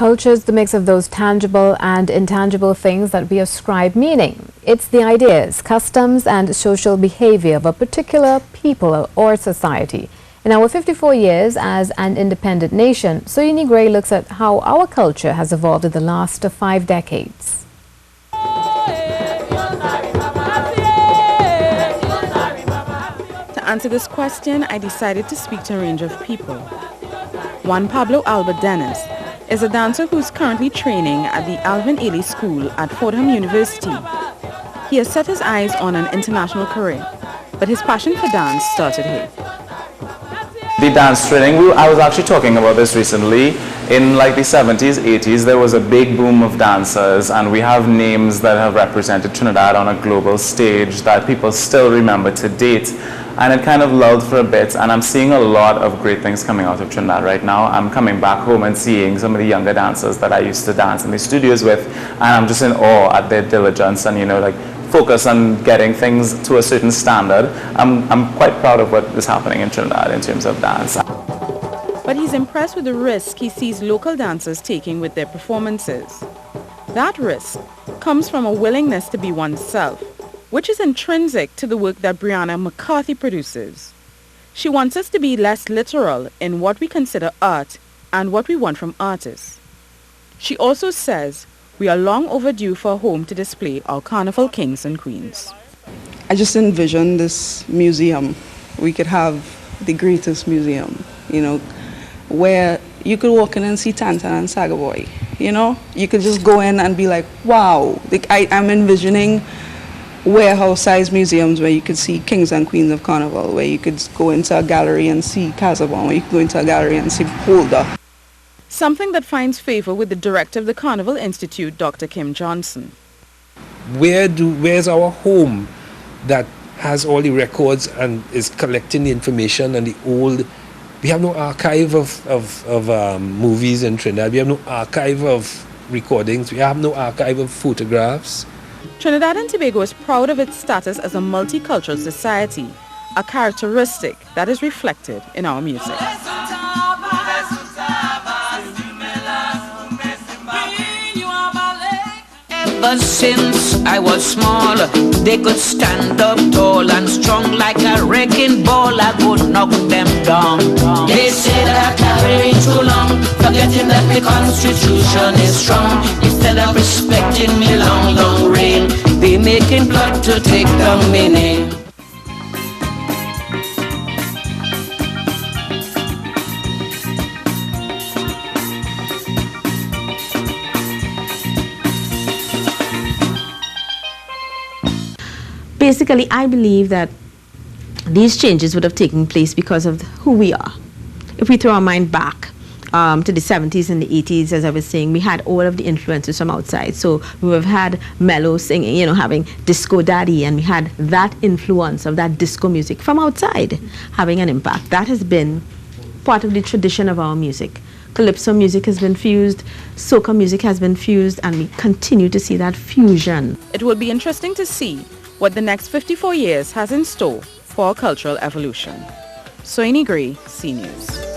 Culture is the mix of those tangible and intangible things that we ascribe meaning. It's the ideas, customs and social behavior of a particular people or society. In our 54 years as an independent nation, Soyini Gray looks at how our culture has evolved in the last 5 decades. To answer this question, I decided to speak to a range of people. Juan Pablo Albert Dennis is a dancer who's currently training at the Alvin Ailey School at Fordham University. He has set his eyes on an international career, but his passion for dance started here. The dance training, I was actually talking about this recently. In like the 70s, 80s, there was a big boom of dancers, and we have names that have represented Trinidad on a global stage that people still remember to date. And it kind of lulled for a bit, and I'm seeing a lot of great things coming out of Trinidad right now. I'm coming back home and seeing some of the younger dancers that I used to dance in the studios with, and I'm just in awe at their diligence and, like focus on getting things to a certain standard. I'm quite proud of what is happening in Trinidad in terms of dance. But he's impressed with the risk he sees local dancers taking with their performances. That risk comes from a willingness to be oneself, which is intrinsic to the work that Brianna McCarthy produces. She wants us to be less literal in what we consider art and what we want from artists. She also says we are long overdue for a home to display our carnival kings and queens. I just envision this museum. We could have the greatest museum, where you could walk in and see Tantan and Sagaboy, You could just go in and be like, wow. I'm envisioning warehouse-sized museums where you could see kings and queens of carnival, where you could go into a gallery and see Casabon, where you could go into a gallery and see Holder. Something that finds favor with the director of the Carnival Institute, Dr. Kim Johnson. Where's our home that has all the records and is collecting the information and the old? We have no archive of movies in Trinidad. We have no archive of recordings. We have no archive of photographs. Trinidad and Tobago is proud of its status as a multicultural society, a characteristic that is reflected in our music. Ever since I was small, they could stand up tall and strong like a wrecking ball. I could knock them down. They say that I carry too long, forgetting that the Constitution is strong. Instead of respecting me long, long reign, they making blood to take down my name. Basically, I believe that these changes would have taken place because of who we are. If we throw our mind back to the 70s and the 80s, as I was saying, we had all of the influences from outside. So we would have had Mello singing, having Disco Daddy, and we had that influence of that disco music from outside having an impact. That has been part of the tradition of our music. Calypso music has been fused, soca music has been fused, and we continue to see that fusion. It will be interesting to see what the next 54 years has in store for our cultural evolution. Soyini Gray, CNews.